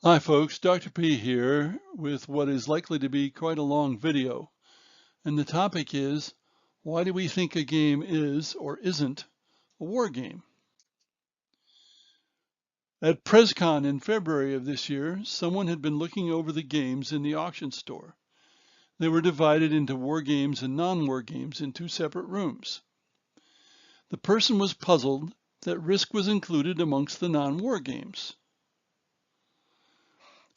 Hi folks, Dr. P here with what is likely to be quite a long video. And the topic is, why do we think a game is or isn't a war game? At PresCon in February of this year, someone had been looking over the games in the auction store. They were divided into war games and non-war games in two separate rooms. The person was puzzled that Risk was included amongst the non-war games.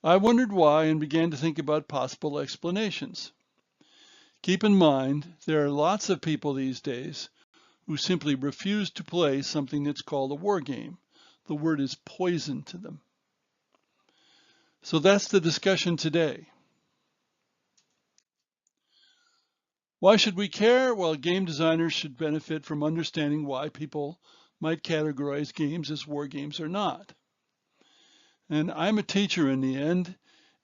I wondered why and began to think about possible explanations. Keep in mind, there are lots of people these days who simply refuse to play something that's called a war game. The word is poison to them. So that's the discussion today. Why should we care? Well, game designers should benefit from understanding why people might categorize games as war games or not. And I'm a teacher in the end,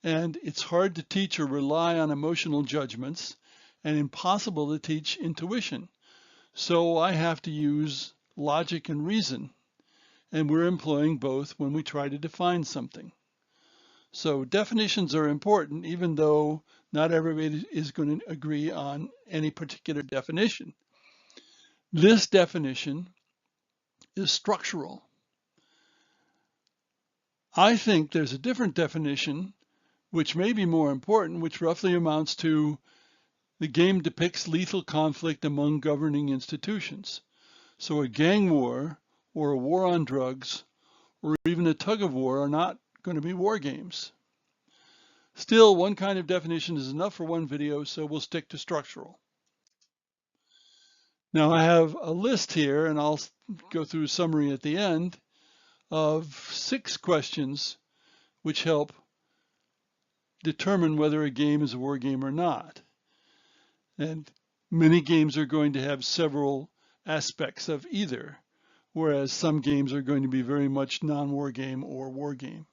and it's hard to teach or rely on emotional judgments and impossible to teach intuition. So I have to use logic and reason, and we're employing both when we try to define something. So definitions are important, even though not everybody is going to agree on any particular definition. This definition is structural. I think there's a different definition, which may be more important, which roughly amounts to the game depicts lethal conflict among governing institutions. So a gang war or a war on drugs or even a tug of war are not going to be war games. Still, one kind of definition is enough for one video, so we'll stick to structural. Now I have a list here, and I'll go through a summary at the end, of 6 questions which help determine whether a game is a war game or not. And many games are going to have several aspects of either, whereas some games are going to be very much non-war game or war game.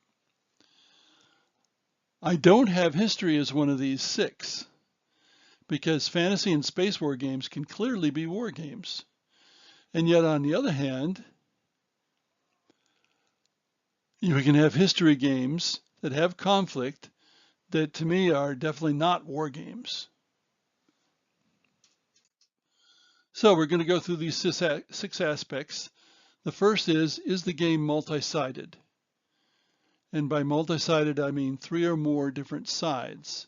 I don't have history as one of these 6, because fantasy and space war games can clearly be war games. And yet, on the other hand, you can have history games that have conflict that to me are definitely not war games. So we're going to go through these 6 aspects. The first is the game multi-sided? And by multi-sided, I mean 3 or more different sides.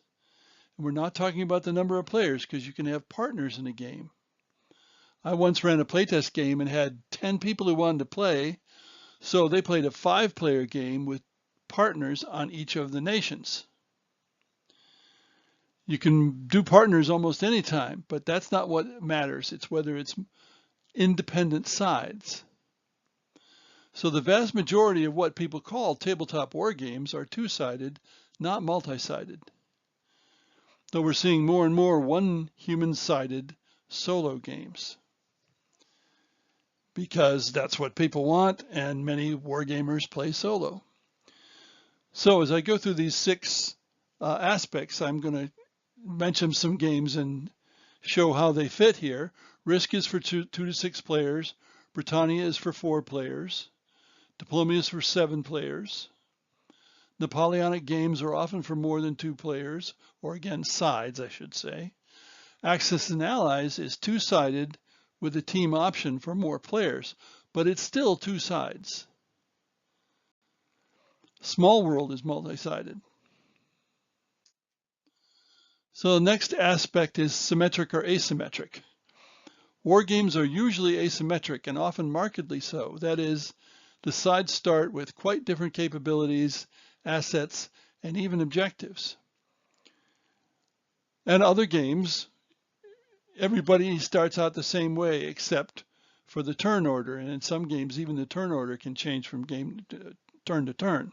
And we're not talking about the number of players, because you can have partners in a game. I once ran a playtest game and had 10 people who wanted to play, so they played a 5-player game with partners on each of the nations. You can do partners almost any time, but that's not what matters. It's whether it's independent sides. So the vast majority of what people call tabletop war games are 2-sided, not multi-sided. Though we're seeing more and more one human-sided solo games, because that's what people want, and many wargamers play solo. So as I go through these 6 aspects, I'm going to mention some games and show how they fit here. Risk is for 2 to 6 players. Britannia is for 4 players. Diplomacy is for 7 players. Napoleonic games are often for more than 2 players, or again, sides, I should say. Axis and Allies is 2-sided with a team option for more players, but it's still 2 sides. Small World is multi-sided. So the next aspect is symmetric or asymmetric. War games are usually asymmetric and often markedly so. That is, the sides start with quite different capabilities, assets, and even objectives. And other games, everybody starts out the same way except for the turn order. And in some games, even the turn order can change from turn to turn.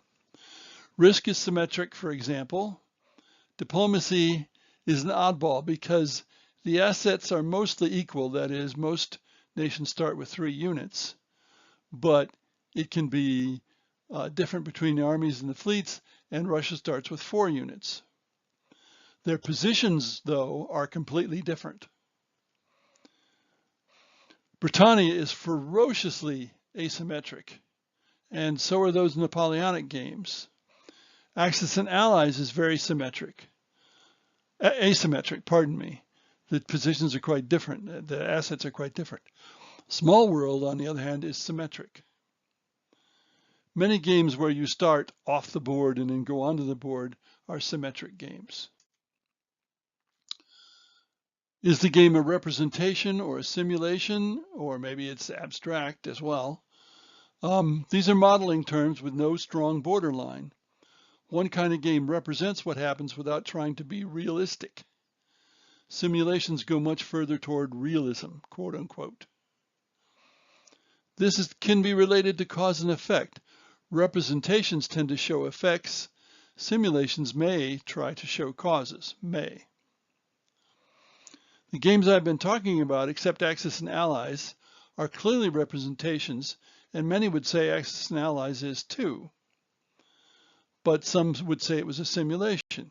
Risk is symmetric, for example. Diplomacy is an oddball because the assets are mostly equal. That is, most nations start with 3 units, but it can be different between the armies and the fleets, and Russia starts with 4 units. Their positions, though, are completely different. Britannia is ferociously asymmetric, and so are those Napoleonic games. Axis and allies is very asymmetric, pardon me. The positions are quite different. The assets are quite different. Small world, on the other hand, is symmetric. Many games where you start off the board and then go onto the board are symmetric games. Is the game a representation or a simulation, or maybe it's abstract as well? These are modeling terms with no strong borderline. One kind of game represents what happens without trying to be realistic. Simulations go much further toward realism, quote unquote. This can be related to cause and effect. Representations tend to show effects. Simulations may try to show causes, may. The games I've been talking about, except Axis and Allies, are clearly representations, and many would say Axis and Allies is too. But some would say it was a simulation.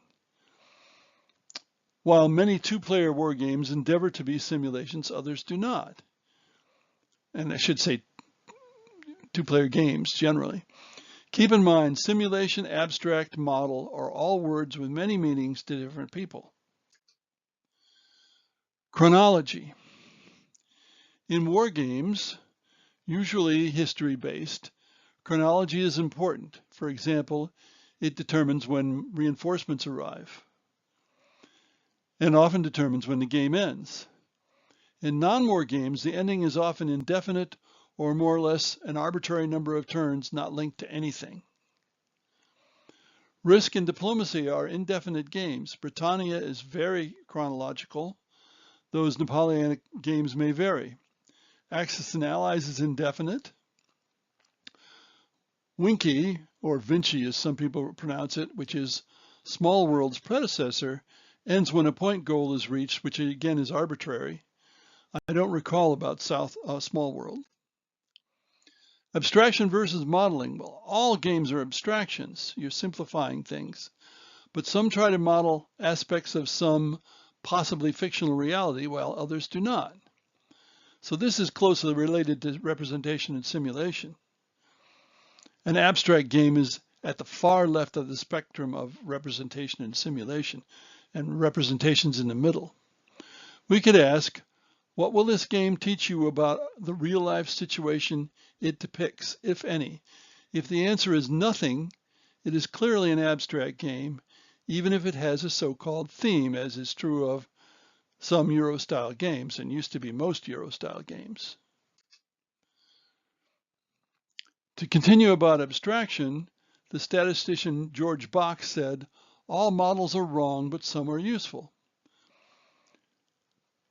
While many two-player war games endeavor to be simulations, others do not. And I should say two-player games generally. Keep in mind, simulation, abstract, model are all words with many meanings to different people. Chronology. In war games, usually history-based, chronology is important. For example, it determines when reinforcements arrive, and often determines when the game ends. In non-war games, the ending is often indefinite or more or less an arbitrary number of turns not linked to anything. Risk and diplomacy are indefinite games. Britannia is very chronological. Those Napoleonic games may vary. Axis and Allies is indefinite. Winky, or Vinci as some people pronounce it, which is Small World's predecessor, ends when a point goal is reached, which again is arbitrary. I don't recall about Small World. Abstraction versus modeling. Well, all games are abstractions. You're simplifying things. But some try to model aspects of some possibly fictional reality, while others do not. So this is closely related to representation and simulation. An abstract game is at the far left of the spectrum of representation and simulation, and representation's in the middle. We could ask, what will this game teach you about the real-life situation it depicts, if any? If the answer is nothing, it is clearly an abstract game, even if it has a so-called theme, as is true of some Euro-style games, and used to be most Euro-style games. To continue about abstraction, the statistician George Box said, all models are wrong, but some are useful.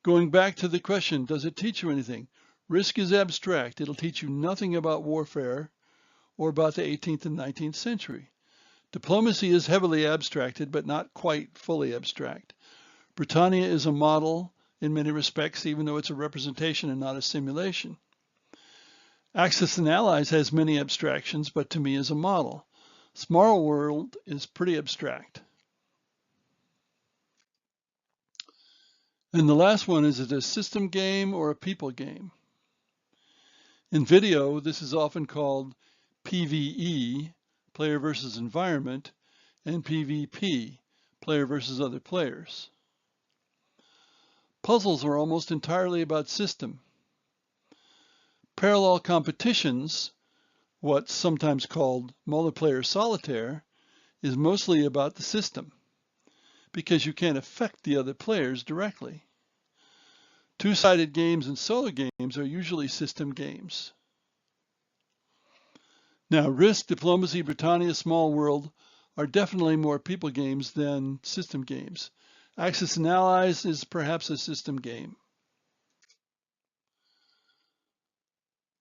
Going back to the question, does it teach you anything? Risk is abstract. It'll teach you nothing about warfare or about the 18th and 19th century. Diplomacy is heavily abstracted, but not quite fully abstract. Britannia is a model in many respects, even though it's a representation and not a simulation. Axis and Allies has many abstractions, but to me is a model. Small World is pretty abstract. And the last one, is it a system game or a people game? In video, this is often called PvE, player versus environment, and PvP, player versus other players. Puzzles are almost entirely about system. Parallel competitions, what's sometimes called multiplayer solitaire, is mostly about the system, because you can't affect the other players directly. Two-sided games and solo games are usually system games. Now, Risk, Diplomacy, Britannia, Small World are definitely more people games than system games. Axis and Allies is perhaps a system game.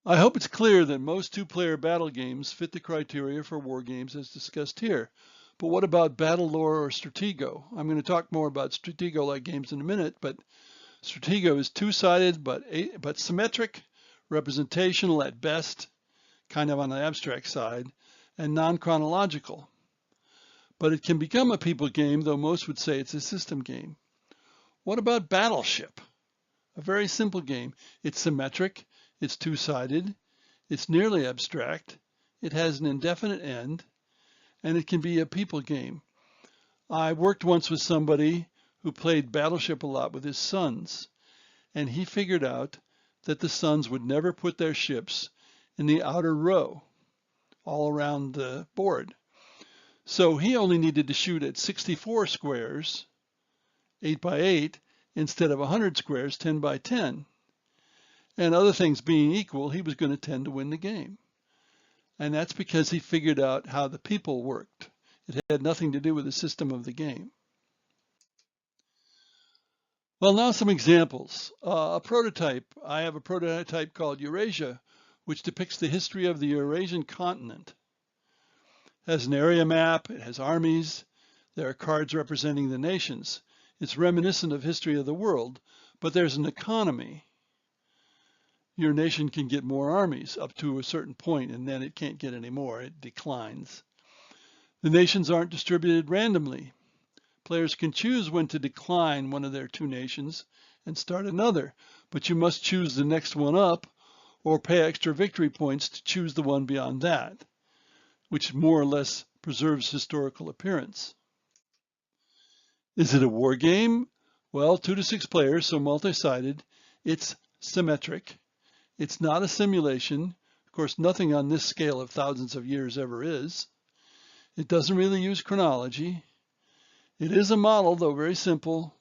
I hope it's clear that most two-player battle games fit the criteria for war games as discussed here. But what about Battle Lore or Stratego? I'm going to talk more about Stratego-like games in a minute, but Stratego is two-sided but symmetric, representational at best, kind of on the abstract side, and non-chronological. But it can become a people game, though most would say it's a system game. What about Battleship? A very simple game. It's symmetric, it's two-sided, it's nearly abstract, it has an indefinite end, and it can be a people game. I worked once with somebody who played Battleship a lot with his sons, and he figured out that the sons would never put their ships in the outer row all around the board. So he only needed to shoot at 64 squares, 8 by 8, instead of 100 squares, 10 by 10. And other things being equal, he was going to tend to win the game. And that's because he figured out how the people worked. It had nothing to do with the system of the game. Well, now some examples. A prototype. I have a prototype called Eurasia, which depicts the history of the Eurasian continent. It has an area map, it has armies, there are cards representing the nations. It's reminiscent of history of the world, but there's an economy. Your nation can get more armies up to a certain point, and then it can't get any more. It declines. The nations aren't distributed randomly. Players can choose when to decline one of their two nations and start another, but you must choose the next one up or pay extra victory points to choose the one beyond that, which more or less preserves historical appearance. Is it a war game? Well, 2 to 6 players, so multi-sided. It's symmetric. It's not a simulation. Of course, nothing on this scale of thousands of years ever is. It doesn't really use chronology. It is a model, though very simple.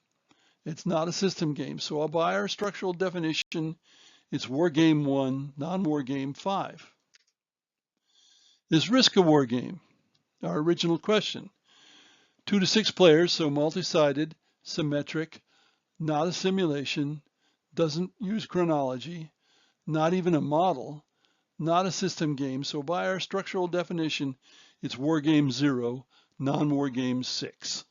It's not a system game. So by our structural definition, it's war game 1, non-war game 5. Is Risk a war game? Our original question. 2 to 6 players, so multi-sided, symmetric, not a simulation, doesn't use chronology, not even a model, not a system game, so by our structural definition, it's war game 0, non-war game 6.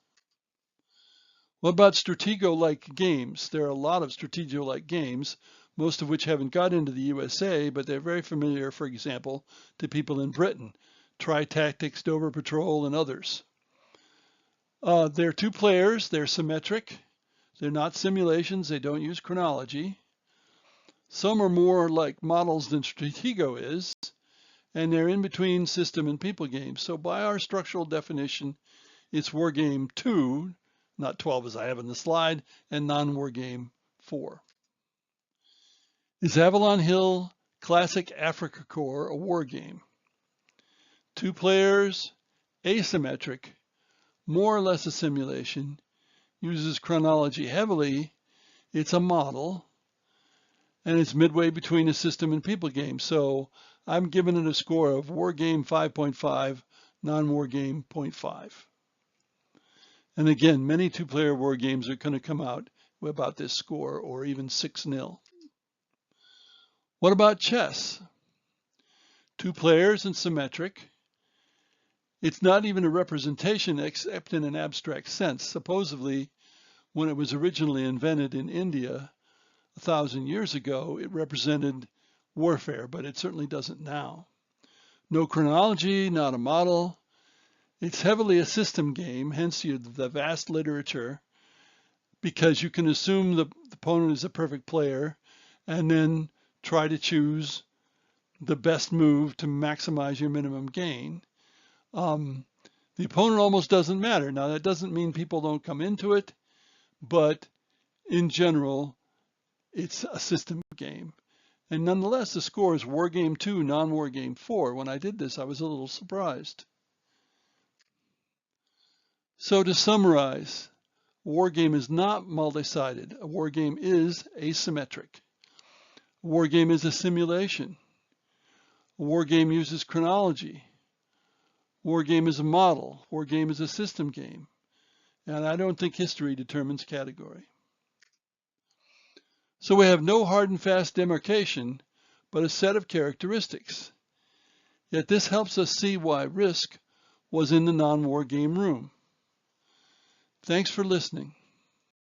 What about stratego-like games? There are a lot of stratego-like games, most of which haven't got into the USA, but they're very familiar, for example, to people in Britain. Tri-Tactics, Dover Patrol, and others. They're 2 players, they're symmetric, they're not simulations, they don't use chronology. Some are more like models than Stratego is, and they're in between system and people games. So by our structural definition, it's war game 2, not 12 as I have in the slide, and non-war game 4. Is Avalon Hill Classic Africa Corps a war game? 2 players, asymmetric, more or less a simulation, uses chronology heavily, it's a model, and it's midway between a system and people game. So I'm giving it a score of war game 5.5, non-war game 0.5. And again, many 2-player war games are going to come out with about this score, or even 6-0. What about chess? 2 players and symmetric. It's not even a representation except in an abstract sense. Supposedly, when it was originally invented in India 1,000 years ago, it represented warfare, but it certainly doesn't now. No chronology, not a model. It's heavily a system game, hence the vast literature, because you can assume the opponent is a perfect player and then try to choose the best move to maximize your minimum gain. The opponent almost doesn't matter. Now, that doesn't mean people don't come into it, but in general, it's a system game. And nonetheless, the score is war game 2, non-war game 4. When I did this, I was a little surprised. So to summarize, a war game is not multi-sided. A war game is asymmetric. A war game is a simulation. A war game uses chronology. War game is a model. War game is a system game. And I don't think history determines category. So we have no hard and fast demarcation, but a set of characteristics. Yet this helps us see why Risk was in the non-war game room. Thanks for listening.